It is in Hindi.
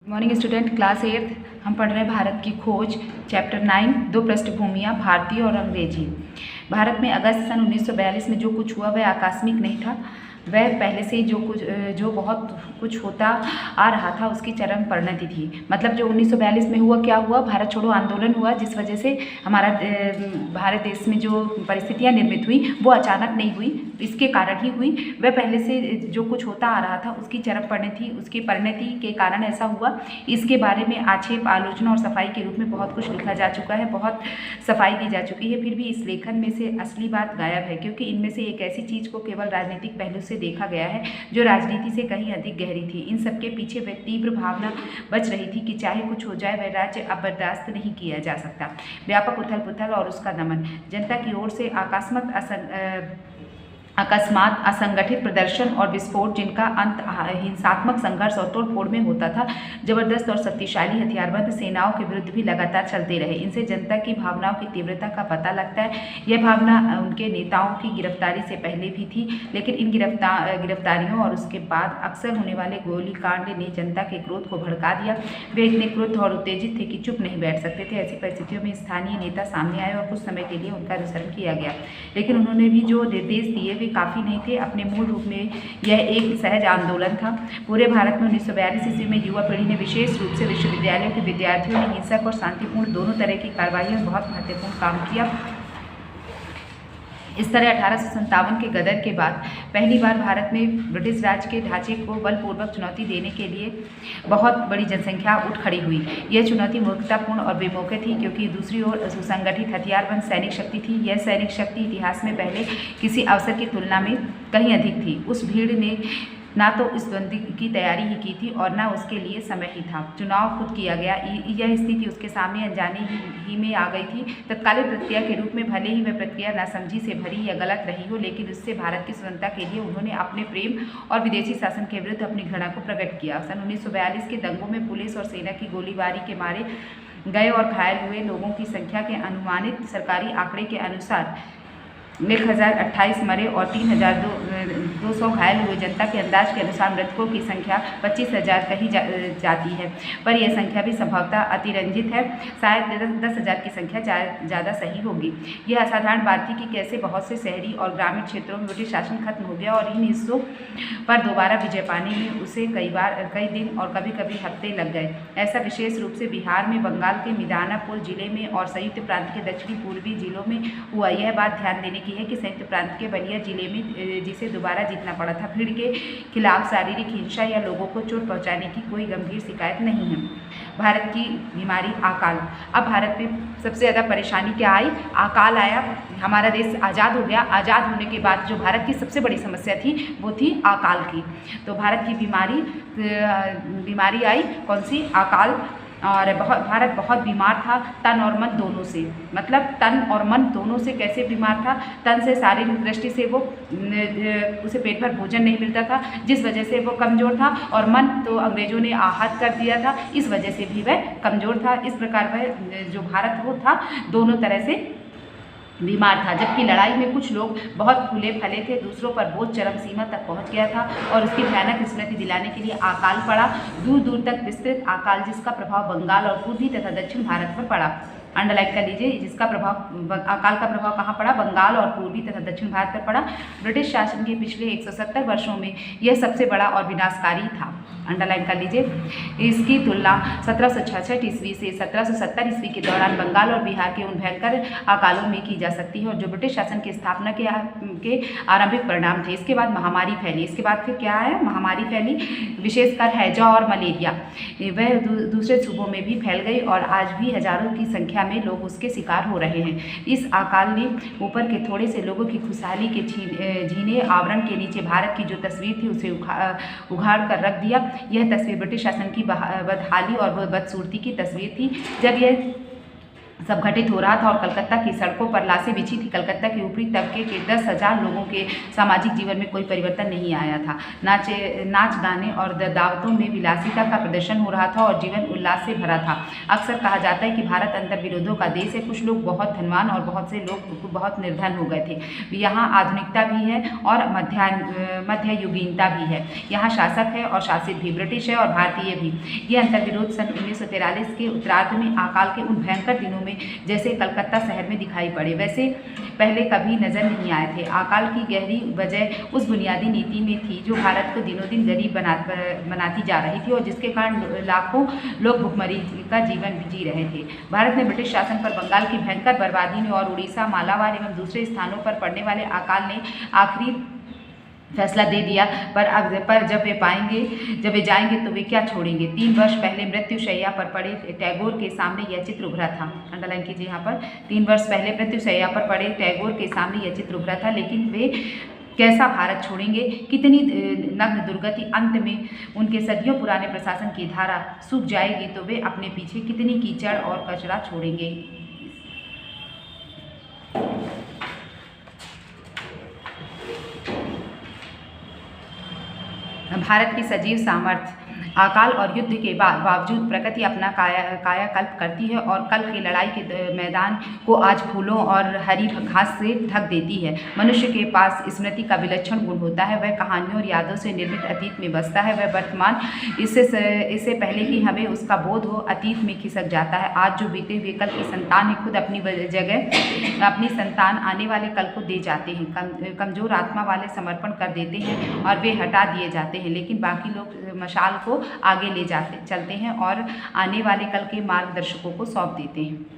मॉर्निंग स्टूडेंट, क्लास 8 हम पढ़ रहे हैं भारत की खोज, चैप्टर 9 दो पृष्ठभूमियाँ, भारतीय और अंग्रेजी। भारत में अगस्त सन 1942 में जो कुछ हुआ वह आकस्मिक नहीं था, वह पहले से ही जो बहुत कुछ होता आ रहा था उसकी चरम परिणति थी। मतलब जो 1942 में हुआ, क्या हुआ, भारत छोड़ो आंदोलन हुआ, जिस वजह से हमारा भारत देश में जो परिस्थितियां निर्मित हुई वो अचानक नहीं हुई, इसके कारण ही हुई। वह पहले से जो कुछ होता आ रहा था उसकी चरम परिणति, उसकी परिणति के कारण ऐसा हुआ। इसके बारे में आक्षेप, आलोचना और सफाई के रूप में बहुत कुछ लिखा जा चुका है, बहुत सफाई दी जा चुकी है। फिर भी इस लेखन में से असली बात गायब है, क्योंकि इनमें से एक ऐसी चीज़ को केवल राजनीतिक पहलू से देखा गया है जो राजनीति से कहीं अधिक गहरी थी। इन सबके पीछे वह तीव्र भावना बच रही थी कि चाहे कुछ हो जाए वह राज्य अब बर्दाश्त नहीं किया जा सकता। व्यापक उथल पुथल और उसका दमन, जनता की ओर से अकस्मात असंगठित प्रदर्शन और विस्फोट, जिनका अंत हिंसात्मक संघर्ष और तोड़फोड़ में होता था, जबरदस्त और शक्तिशाली हथियारबंद सेनाओं के विरुद्ध भी लगातार चलते रहे। इनसे जनता की भावनाओं की तीव्रता का पता लगता है। यह भावना उनके नेताओं की गिरफ्तारी से पहले भी थी, लेकिन इन गिरफ्तारियों और उसके बाद अक्सर होने वाले गोलीकांड ने जनता के क्रोध को भड़का दिया। वे इतने क्रुद्ध और उत्तेजित थे कि चुप नहीं बैठ सकते थे। ऐसी परिस्थितियों में स्थानीय नेता सामने आए और कुछ समय के लिए उनका अनुसरण किया गया, लेकिन उन्होंने भी जो निर्देश दिए वे काफ़ी नहीं थे। अपने मूल रूप में यह एक सहज आंदोलन था। पूरे भारत में 1942 ईस्वी में युवा पीढ़ी ने, विशेष रूप से विश्वविद्यालयों के विद्यार्थियों ने हिंसक और शांतिपूर्ण दोनों तरह की कार्रवाई में बहुत महत्वपूर्ण काम किया। इस तरह 1857 के गदर के बाद पहली बार भारत में ब्रिटिश राज के ढांचे को बलपूर्वक चुनौती देने के लिए बहुत बड़ी जनसंख्या उठ खड़ी हुई। यह चुनौती मूर्खतापूर्ण और बेमौके थी, क्योंकि दूसरी ओर सुसंगठित हथियारबंद सैनिक शक्ति थी। यह सैनिक शक्ति इतिहास में पहले किसी अवसर की तुलना में कहीं अधिक थी। उस भीड़ ने ना तो इस द्वंद्व की तैयारी ही की थी और ना उसके लिए समय ही था। चुनाव खुद किया गया। यह स्थिति उसके सामने अनजाने ही में आ गई थी। तत्कालीन प्रक्रिया के रूप में भले ही वह प्रक्रिया नासमझी से भरी या गलत रही हो, लेकिन उससे भारत की स्वतंत्रता के लिए उन्होंने अपने प्रेम और विदेशी शासन के विरुद्ध अपनी घृणा को प्रकट किया। सन 1942 के दंगों में पुलिस और सेना की गोलीबारी के मारे गए और घायल हुए लोगों की संख्या के अनुमानित सरकारी आंकड़े के अनुसार 1028 मरे और 3200 घायल हुए। जनता के अंदाज के अनुसार मृतकों की संख्या 25,000 कही जाती है, पर यह संख्या भी संभवतः अतिरंजित है। शायद 10,000 की संख्या ज़्यादा सही होगी। यह असाधारण बात थी कि कैसे बहुत से शहरी और ग्रामीण क्षेत्रों में ब्रिटिश शासन खत्म हो गया और इन हिस्सों पर दोबारा विजय पाने में उसे कई दिन और कभी कभी हफ्ते लग गए। ऐसा विशेष रूप से बिहार में, बंगाल के मिदनापुर जिले में और संयुक्त प्रांत के दक्षिणी पूर्वी जिलों में हुआ। यह बात ध्यान देने है कि संयुक्त प्रांत के बलिया जिले में, जिसे दोबारा जीतना पड़ा था, भीड़ के खिलाफ शारीरिक हिंसा या लोगों को चोट पहुंचाने की कोई गंभीर शिकायत नहीं है। भारत की बीमारी, अकाल। अब भारत में सबसे ज़्यादा परेशानी क्या आई? अकाल आया। हमारा देश आज़ाद हो गया। आज़ाद होने के बाद जो भारत की सबसे बड़ी समस्या थी वो थी अकाल की। तो भारत की बीमारी आई, कौन सी? अकाल। और भारत बहुत बीमार था, तन और मन दोनों से। मतलब तन और मन दोनों से कैसे बीमार था? तन से शारीरिक दृष्टि से वो उसे पेट भर भोजन नहीं मिलता था, जिस वजह से वो कमज़ोर था, और मन तो अंग्रेज़ों ने आहत कर दिया था, इस वजह से भी वह कमज़ोर था। इस प्रकार वह जो भारत वो था दोनों तरह से बीमार था। जबकि लड़ाई में कुछ लोग बहुत फूले फले थे, दूसरों पर बोझ चरम सीमा तक पहुंच गया था और उसकी भयानक स्मृति दिलाने के लिए अकाल पड़ा। दूर दूर तक विस्तृत अकाल, जिसका प्रभाव बंगाल और पूर्वी तथा दक्षिण भारत पर पड़ा। अंडरलाइन कर लीजिए, जिसका प्रभाव, अकाल का प्रभाव कहाँ पड़ा? बंगाल और पूर्वी तथा दक्षिण भारत पर पड़ा। ब्रिटिश शासन के पिछले 170 वर्षों में यह सबसे बड़ा और विनाशकारी था। अंडरलाइन कर लीजिए। इसकी तुलना 1766 ईस्वी से 1770 ईस्वी के दौरान बंगाल और बिहार के उन भयंकर अकालों में की जा सकती है, और जो ब्रिटिश शासन की स्थापना के आरंभिक परिणाम थे। इसके बाद महामारी फैली। इसके बाद फिर क्या है? महामारी फैली, विशेषकर हैजा और मलेरिया। वह दूसरे सूबों में भी फैल गई और आज भी हजारों की संख्या में लोग उसके शिकार हो रहे हैं। इस अकाल ने ऊपर के थोड़े से लोगों की खुशहाली के झीने आवरण के नीचे भारत की जो तस्वीर थी उसे उघाड़ कर रख दिया। यह तस्वीर ब्रिटिश शासन की बदहाली और बदसूरती की तस्वीर थी। जब यह सब घटित हो रहा था और कलकत्ता की सड़कों पर लाशें बिछी थी। कलकत्ता के ऊपरी तबके के 10,000 लोगों के सामाजिक जीवन में कोई परिवर्तन नहीं आया था। नाच गाने और दावतों में विलासिता का प्रदर्शन हो रहा था और जीवन उल्लास से भरा था। अक्सर कहा जाता है कि भारत अंतर्विरोधों का देश है। कुछ लोग बहुत धनवान और बहुत से लोग बहुत निर्धन हो गए थे। यहाँ आधुनिकता भी है और मध्ययुगीनता भी है। यहाँ शासक है और शासित भी, ब्रिटिश है और भारतीय भी। ये अंतर्विरोध सन 1943 के उत्तरार्ध में अकाल के उन भयंकर दिनों में जैसे कलकत्ता शहर में दिखाई पड़े, वैसे पहले कभी नजर नहीं आए थे। अकाल की गहरी वजह उस बुनियादी नीति में थी जो भारत को दिनों दिन गरीब बनाती जा रही थी और जिसके कारण लाखों लोग भुखमरी का जीवन जी रहे थे। भारत में ब्रिटिश शासन पर बंगाल की भयंकर बर्बादी ने और उड़ीसा, मालाबार एवं दूसरे स्थानों पर पड़ने वाले अकाल ने आखिरी फैसला दे दिया। पर जब वे जाएंगे तो वे क्या छोड़ेंगे। 3 वर्ष पहले मृत्युशैया पर पड़े टैगोर के सामने यह चित्र उभरा था। अंडरलाइन कीजिए यहाँ पर। 3 वर्ष पहले मृत्युशैया पर पड़े टैगोर के सामने यह चित्र उभरा था, लेकिन वे कैसा भारत छोड़ेंगे। कितनी नग्न दुर्गति। अंत में उनके सदियों पुराने प्रशासन की धारा सूख जाएगी तो वे अपने पीछे कितनी कीचड़ और कचरा छोड़ेंगे। भारत की सजीव सामर्थ्य। अकाल और युद्ध के बावजूद प्रकृति अपना कायाकल्प करती है और कल की लड़ाई के मैदान को आज फूलों और हरी घास से ढक देती है। मनुष्य के पास स्मृति का विलक्षण गुण होता है। वह कहानियों और यादों से निर्मित अतीत में बसता है। वह वर्तमान इससे पहले कि हमें उसका बोध हो अतीत में खिसक जाता है। आज जो बीते हुए कल की संतान है, खुद अपनी जगह अपनी संतान आने वाले कल को दे जाते हैं। कमजोर आत्मा वाले समर्पण कर देते हैं और वे हटा दिए जाते हैं, लेकिन बाकी लोग मशाल को आगे ले चलते हैं और आने वाले कल के मार्गदर्शकों को सौंप देते हैं।